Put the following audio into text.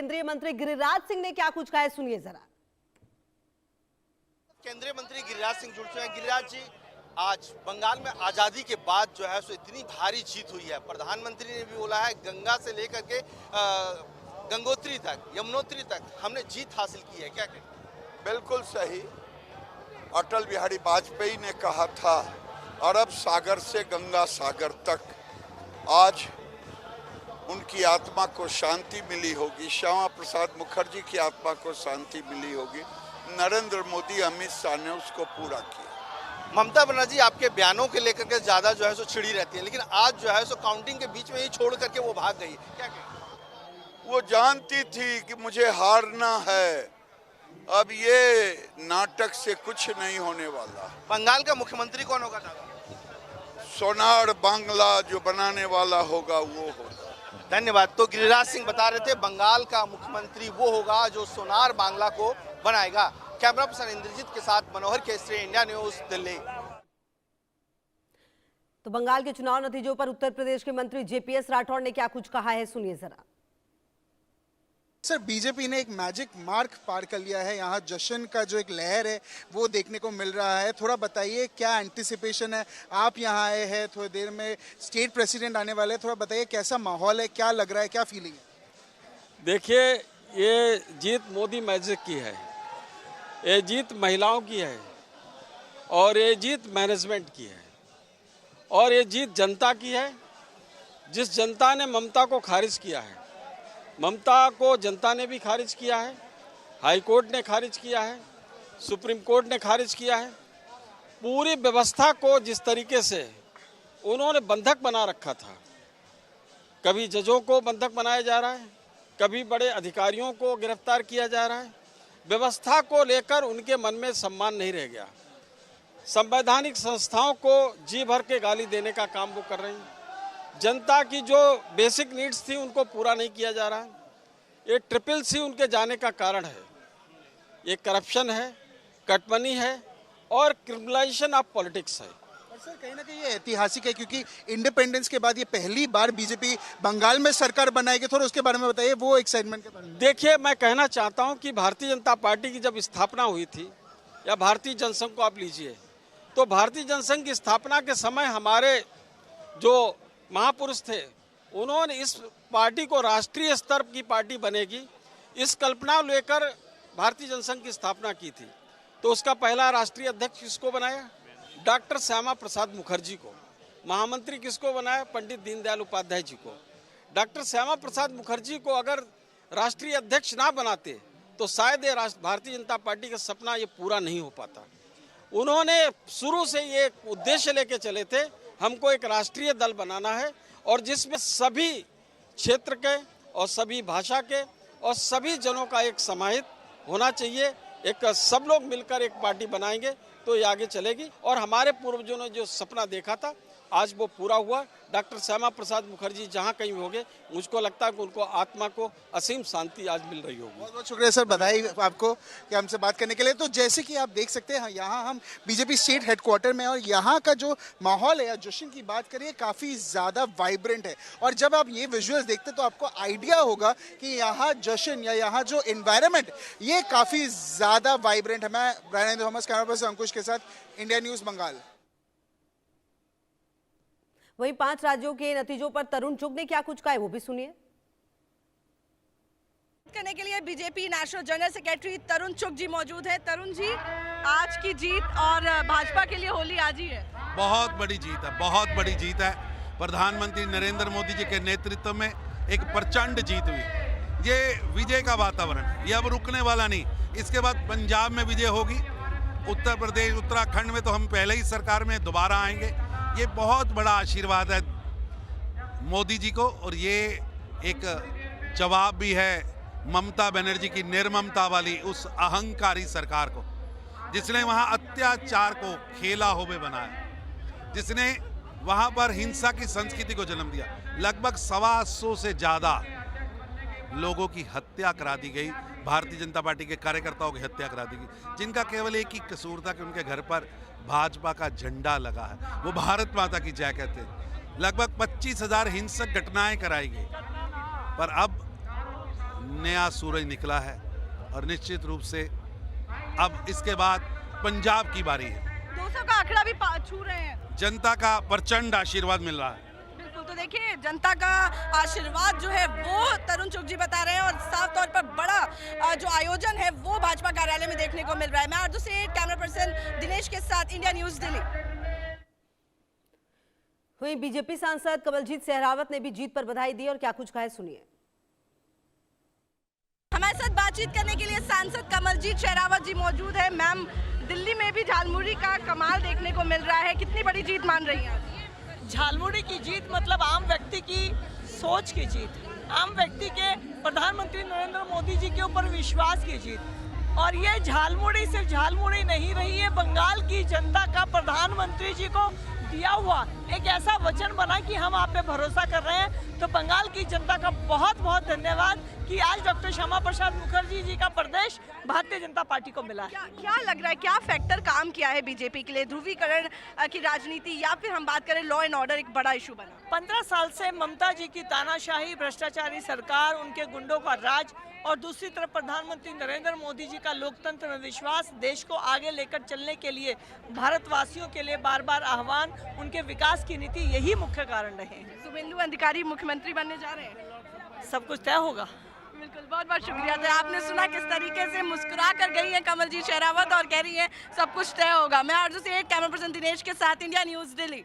केंद्रीय मंत्री गिरिराज सिंह ने क्या कुछ कहा है, सुनिए जरा। केंद्रीय मंत्री गिरिराज सिंह जुड़ चुके हैं। गिरिराज जी, आज बंगाल में आजादी के बाद जो है सो इतनी भारी जीत हुई है। प्रधानमंत्री ने भी बोला है गंगा से लेकर के गंगोत्री तक, यमुनोत्री तक हमने जीत हासिल की है। क्या कहें? बिल्कुल सही। अटल बिहारी वाजपेयी ने कहा था अरब सागर से गंगा सागर तक। आज उनकी आत्मा को शांति मिली होगी, श्यामा प्रसाद मुखर्जी की आत्मा को शांति मिली होगी। नरेंद्र मोदी, अमित शाह ने उसको पूरा किया। ममता बनर्जी आपके बयानों के लेकर के ज्यादा जो है सो छिड़ी रहती है, लेकिन आज जो है सो काउंटिंग के बीच में ही छोड़ करके वो भाग गई। क्या कहें? वो जानती थी कि मुझे हारना है। अब ये नाटक से कुछ नहीं होने वाला। बंगाल का मुख्यमंत्री कौन होगा? सोनार बांग्ला जो बनाने वाला होगा वो होगा। धन्यवाद। तो गिरिराज सिंह बता रहे थे बंगाल का मुख्यमंत्री वो होगा जो सोनार बांग्ला को बनाएगा। कैमरा पर्सन इंद्रजीत के साथ मनोहर केसरी, इंडिया न्यूज, दिल्ली। तो बंगाल के चुनाव नतीजों पर उत्तर प्रदेश के मंत्री जेपीएस राठौड़ ने क्या कुछ कहा है, सुनिए जरा। सर, बीजेपी ने एक मैजिक मार्क पार कर लिया है। यहाँ जश्न का जो एक लहर है वो देखने को मिल रहा है। थोड़ा बताइए क्या एंटिसिपेशन है? आप यहाँ आए हैं, थोड़ी देर में स्टेट प्रेसिडेंट आने वाले हैं, थोड़ा बताइए कैसा माहौल है, क्या लग रहा है, क्या फीलिंग है? देखिए, ये जीत मोदी मैजिक की है, ये जीत महिलाओं की है और ये जीत मैनेजमेंट की है और ये जीत जनता की है। जिस जनता ने ममता को खारिज किया है, ममता को जनता ने भी खारिज किया है, हाई कोर्ट ने खारिज किया है, सुप्रीम कोर्ट ने खारिज किया है। पूरी व्यवस्था को जिस तरीके से उन्होंने बंधक बना रखा था, कभी जजों को बंधक बनाया जा रहा है, कभी बड़े अधिकारियों को गिरफ्तार किया जा रहा है। व्यवस्था को लेकर उनके मन में सम्मान नहीं रह गया। संवैधानिक संस्थाओं को जी भर के गाली देने का काम वो कर रही हैं। जनता की जो बेसिक नीड्स थी उनको पूरा नहीं किया जा रहा है। ये CCC उनके जाने का कारण है। ये करप्शन है, कटमनी है और क्रिमिनलाइजेशन ऑफ पॉलिटिक्स है। और सर, कहीं ना कहीं ये ऐतिहासिक है क्योंकि इंडिपेंडेंस के बाद ये पहली बार बीजेपी बंगाल में सरकार बनाएगी। थोड़ा उसके बारे में बताइए, वो एक्साइटमेंट के बारे में। देखिए, मैं कहना चाहता हूं कि भारतीय जनता पार्टी की जब स्थापना हुई थी, या भारतीय जनसंघ को आप लीजिए, तो भारतीय जनसंघ की स्थापना के समय हमारे जो महापुरुष थे, उन्होंने इस पार्टी को राष्ट्रीय स्तर की पार्टी बनेगी, इस कल्पना लेकर भारतीय जनसंघ की स्थापना की थी। तो उसका पहला राष्ट्रीय अध्यक्ष किसको बनाया? डॉक्टर श्यामा प्रसाद मुखर्जी को। महामंत्री किसको बनाया? पंडित दीनदयाल उपाध्याय जी को। डॉक्टर श्यामा प्रसाद मुखर्जी को अगर राष्ट्रीय अध्यक्ष ना बनाते तो शायद ये भारतीय जनता पार्टी का सपना ये पूरा नहीं हो पाता। उन्होंने शुरू से ये उद्देश्य लेके चले थे, हमको एक राष्ट्रीय दल बनाना है और जिसमें सभी क्षेत्र के और सभी भाषा के और सभी जनों का एक समाहित होना चाहिए। एक सब लोग मिलकर एक पार्टी बनाएंगे तो ये आगे चलेगी। और हमारे पूर्वजों ने जो सपना देखा था आज वो पूरा हुआ। डॉक्टर श्यामा प्रसाद मुखर्जी जहाँ कहीं भी होंगे, मुझको लगता है कि उनको आत्मा को असीम शांति आज मिल रही होगी। बहुत बहुत शुक्रिया सर, बधाई आपको कि हमसे बात करने के लिए। तो जैसे कि आप देख सकते हैं, यहाँ हम बीजेपी स्टेट हेडक्वार्टर में, और यहाँ का जो माहौल है या जश्न की बात करिए, काफ़ी ज़्यादा वाइब्रेंट है। और जब आप ये विजुअल्स देखते तो आपको आइडिया होगा कि यहाँ जश्न या यहाँ जो इन्वायरमेंट, ये काफ़ी ज़्यादा वाइब्रेंट है। मैं ब्रायन थॉमस, कैमरा पर्सन अंकुश के साथ, इंडिया न्यूज़ बंगाल। वहीं 5 राज्यों के नतीजों पर तरुण चुग ने क्या कुछ कहा है, वो भी सुनिए। करने के लिए बीजेपी नेशनल जनरल सेक्रेटरी तरुण चुग जी मौजूद है। तरुण जी, आज की जीत और भाजपा के लिए होली आज ही है। बहुत बड़ी जीत है, बहुत बड़ी जीत है। प्रधानमंत्री नरेंद्र मोदी जी के नेतृत्व में एक प्रचंड जीत हुई। ये विजय का वातावरण, ये अब रुकने वाला नहीं। इसके बाद पंजाब में विजय होगी, उत्तर प्रदेश, उत्तराखंड में तो हम पहले ही सरकार में दोबारा आएंगे। ये बहुत बड़ा आशीर्वाद है मोदी जी को, और ये एक जवाब भी है ममता बनर्जी की निर्ममता वाली उस अहंकारी सरकार को, जिसने वहां अत्याचार को खेला होवे बनाया, जिसने वहां पर हिंसा की संस्कृति को जन्म दिया। लगभग 125 से ज्यादा लोगों की हत्या करा दी गई, भारतीय जनता पार्टी के कार्यकर्ताओं की हत्या करा दी गई, जिनका केवल एक ही कसूर था कि उनके घर पर भाजपा का झंडा लगा है, वो भारत माता की जय कहते हैं। लगभग 25,000 हिंसक घटनाएं कराई गई, पर अब नया सूरज निकला है और निश्चित रूप से अब इसके बाद पंजाब की बारी है। 200 का आंकड़ा भी छू रहे हैं। जनता का प्रचंड आशीर्वाद मिल रहा है। बिल्कुल, तो देखिए जनता का आशीर्वाद जो है वो तरुण चुग जी बता रहे हैं और साफ तौर पर बड़ा जो आयोजन है वो भाजपा कार्यालय में देखने को मिल रहा है। मैं आरजू सेठ, कैमरा पर्सन दिनेश के साथ, इंडिया न्यूज दिल्ली। वहीं बीजेपी सांसद कमलजीत सहरावत ने भी जीत पर बधाई दी और क्या कुछ कहा है, सुनिए। हमारे साथ बातचीत करने के लिए सांसद कमलजीत सहरावत जी मौजूद है। मैम, दिल्ली में भी झालमुड़ी का कमाल देखने को मिल रहा है, कितनी बड़ी जीत मान रही हैं? झालमुड़ी की जीत मतलब आम व्यक्ति की सोच की जीत, आम व्यक्ति के प्रधानमंत्री नरेंद्र मोदी जी के ऊपर विश्वास की जीत। और ये झालमुड़ी सिर्फ झालमुड़ी नहीं रही है, बंगाल की जनता का प्रधानमंत्री जी को दिया हुआ एक ऐसा वचन बना कि हम आप पे भरोसा कर रहे हैं। तो बंगाल की जनता का बहुत बहुत धन्यवाद कि आज डॉक्टर श्यामा प्रसाद मुखर्जी जी का प्रदेश भारतीय जनता पार्टी को मिला है। क्या लग रहा है, क्या फैक्टर काम किया है बीजेपी के लिए? ध्रुवीकरण की राजनीति या फिर हम बात करें लॉ एंड ऑर्डर एक बड़ा इशू बना? 15 साल से ममता जी की तानाशाही, भ्रष्टाचारी सरकार, उनके गुंडों का राज और दूसरी तरफ प्रधानमंत्री नरेंद्र मोदी जी का लोकतंत्र में विश्वास, देश को आगे लेकर चलने के लिए भारतवासियों के लिए बार बार आह्वान, उनके विकास की नीति, यही मुख्य कारण रहे हैं। शुभेंदु अधिकारी मुख्यमंत्री बनने जा रहे हैं? सब कुछ तय होगा। बिल्कुल, बहुत बहुत शुक्रिया। तो आपने सुना किस तरीके से मुस्कुरा कर गई है कमलजीत सहरावत और कह रही है सब कुछ तय होगा। मैं आरजू सेठ, कैमरा पर्सन दिनेश के साथ, इंडिया न्यूज दिल्ली।